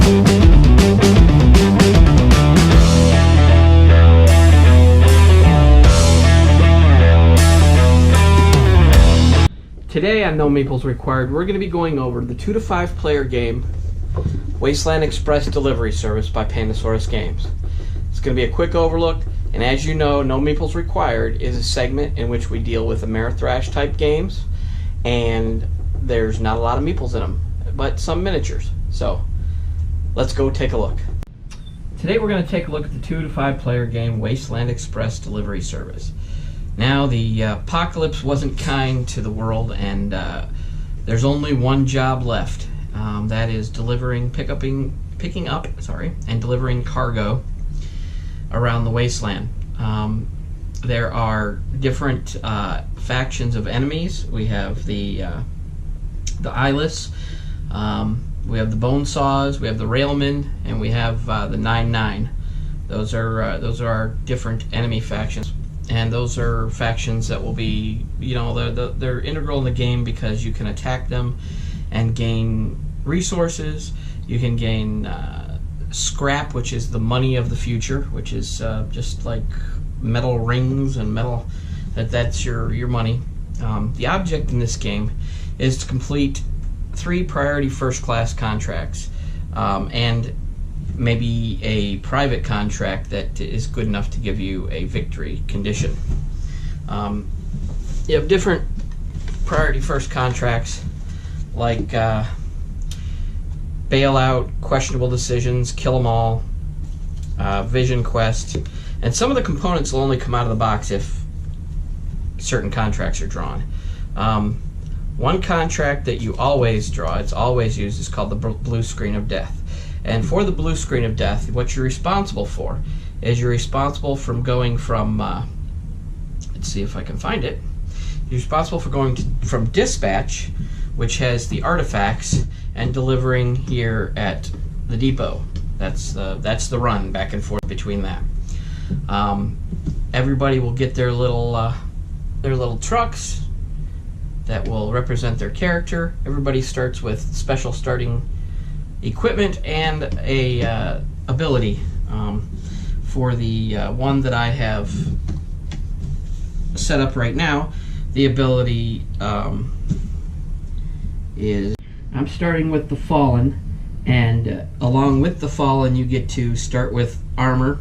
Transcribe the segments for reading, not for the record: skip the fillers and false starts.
Today on No Meeples Required, we're going to be going over the 2 to 5 player game Wasteland Express Delivery Service by Pandasaurus Games. It's going to be a quick overlook, and as you know, No Meeples Required is a segment in which we deal with Ameritrash type games, and there's not a lot of meeples in them, but some miniatures. So let's go take a look. Today we're going to take a look at the 2 to 5 player game Wasteland Express Delivery Service. Now, the apocalypse wasn't kind to the world, and there's only one job left. That is picking up, and delivering cargo around the wasteland. There are different factions of enemies. We have the eyeless, we have the bone saws, we have the railmen, and we have the 9-9. Those are our different enemy factions. And those are factions that will be, they're integral in the game because you can attack them and gain resources. You can gain scrap, which is the money of the future, which is just like metal rings and metal. That's your money. The object in this game is to complete 3 priority first-class contracts and maybe a private contract that is good enough to give you a victory condition. You have different priority first contracts like bailout, questionable decisions, kill them all, vision quest, and some of the components will only come out of the box if certain contracts are drawn. One contract that you always draw, it's always used, is called the blue screen of death. And for the blue screen of death, what you're responsible for is you're responsible from going from, let's see if I can find it. You're responsible for going from dispatch, which has the artifacts, and delivering here at the depot. That's the run back and forth between that. Everybody will get their little trucks that will represent their character. Everybody starts with special starting equipment and a ability. For the one that I have set up right now, the ability is, I'm starting with the Fallen, and along with the Fallen you get to start with armor,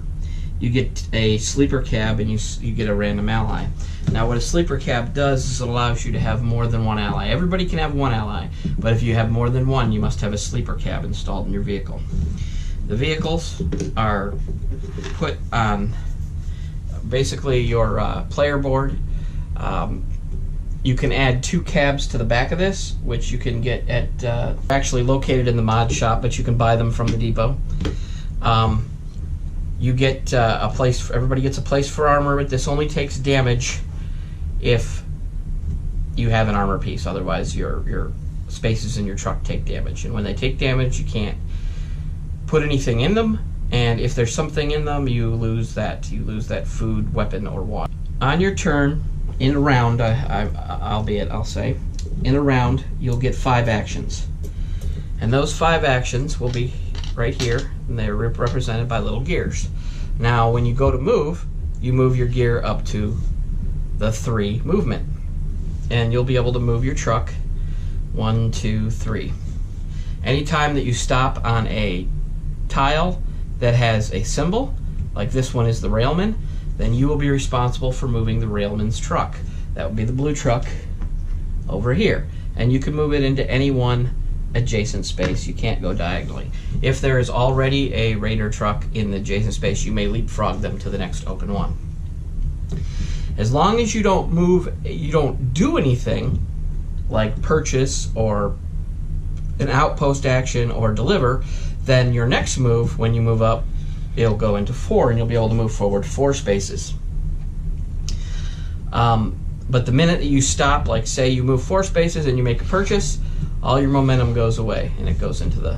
you get a sleeper cab, and you get a random ally. Now, what a sleeper cab does is it allows you to have more than one ally. Everybody can have one ally, but if you have more than one, you must have a sleeper cab installed in your vehicle. The vehicles are put on basically your player board. You can add 2 cabs to the back of this, which you can get at actually located in the mod shop, but you can buy them from the depot. You get a place. Everybody gets a place for armor, but this only takes damage if you have an armor piece. Otherwise, your spaces in your truck take damage, and when they take damage, you can't put anything in them. And if there's something in them, you lose that. You lose that food, weapon, or water. On your turn, in a round, I'll say, in a round, you'll get 5 actions, and those 5 actions will be right here, and they're represented by little gears. Now, when you go to move, you move your gear up to the 3 movement, and you'll be able to move your truck 1, 2, 3. Anytime that you stop on a tile that has a symbol, like this one is the railman, then you will be responsible for moving the railman's truck. That would be the blue truck over here, and you can move it into any one adjacent space. You can't go diagonally. If there is already a raider truck in the adjacent space, you may leapfrog them to the next open one. As long as you don't move, you don't do anything like purchase or an outpost action or deliver, then your next move, when you move up, it'll go into 4, and you'll be able to move forward 4 spaces. But the minute that you stop, like say you move 4 spaces and you make a purchase, all your momentum goes away and it goes into the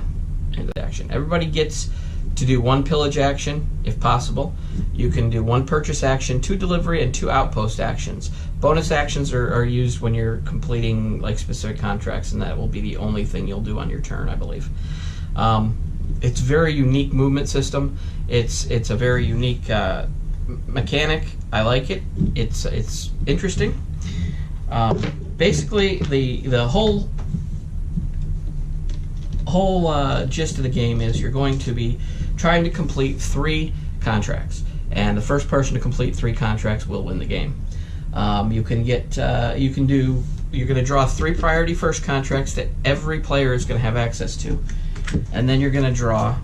action. Everybody gets to do 1 pillage action if possible. You can do 1 purchase action, 2 delivery, and 2 outpost actions. Bonus actions are used when you're completing like specific contracts, and that will be the only thing you'll do on your turn, I believe. It's very unique movement system. It's a very unique mechanic. I like it. It's interesting. Basically, the whole gist of the game is you're going to be trying to complete 3 contracts, and the first person to complete 3 contracts will win the game. You're going to draw 3 priority first contracts that every player is going to have access to, and then you're going to draw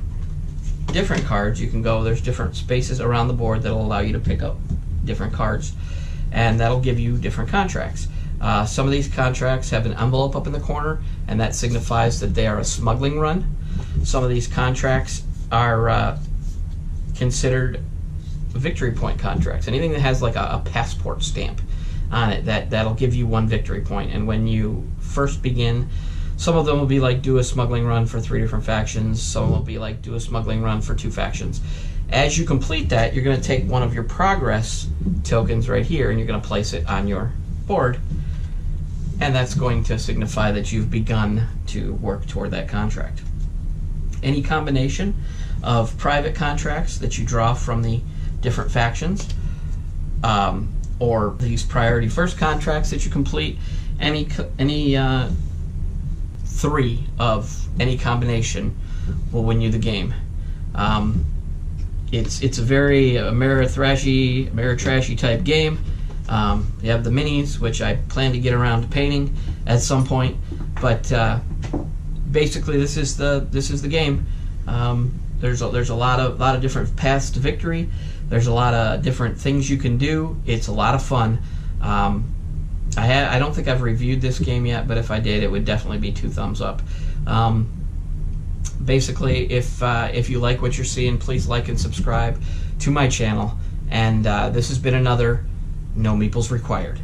different cards. There's different spaces around the board that'll allow you to pick up different cards, and that'll give you different contracts. Some of these contracts have an envelope up in the corner, and that signifies that they are a smuggling run. Some of these contracts are considered victory point contracts. Anything that has like a passport stamp on it, that'll give you 1 victory point. And when you first begin, some of them will be like do a smuggling run for 3 different factions. Some will be like do a smuggling run for 2 factions. As you complete that, you're going to take one of your progress tokens right here, and you're going to place it on your board, and that's going to signify that you've begun to work toward that contract. Any combination of private contracts that you draw from the different factions, or these priority first contracts that you complete, any 3 of any combination will win you the game. It's a very Ameritrashy type game. You have the minis, which I plan to get around to painting at some point, but basically this is the game. There's a lot of different paths to victory. There's a lot of different things you can do. It's a lot of fun. I don't think I've reviewed this game yet, but if I did, it would definitely be 2 thumbs up. Basically, if you like what you're seeing, please like and subscribe to my channel. And this has been another No Meeples Required.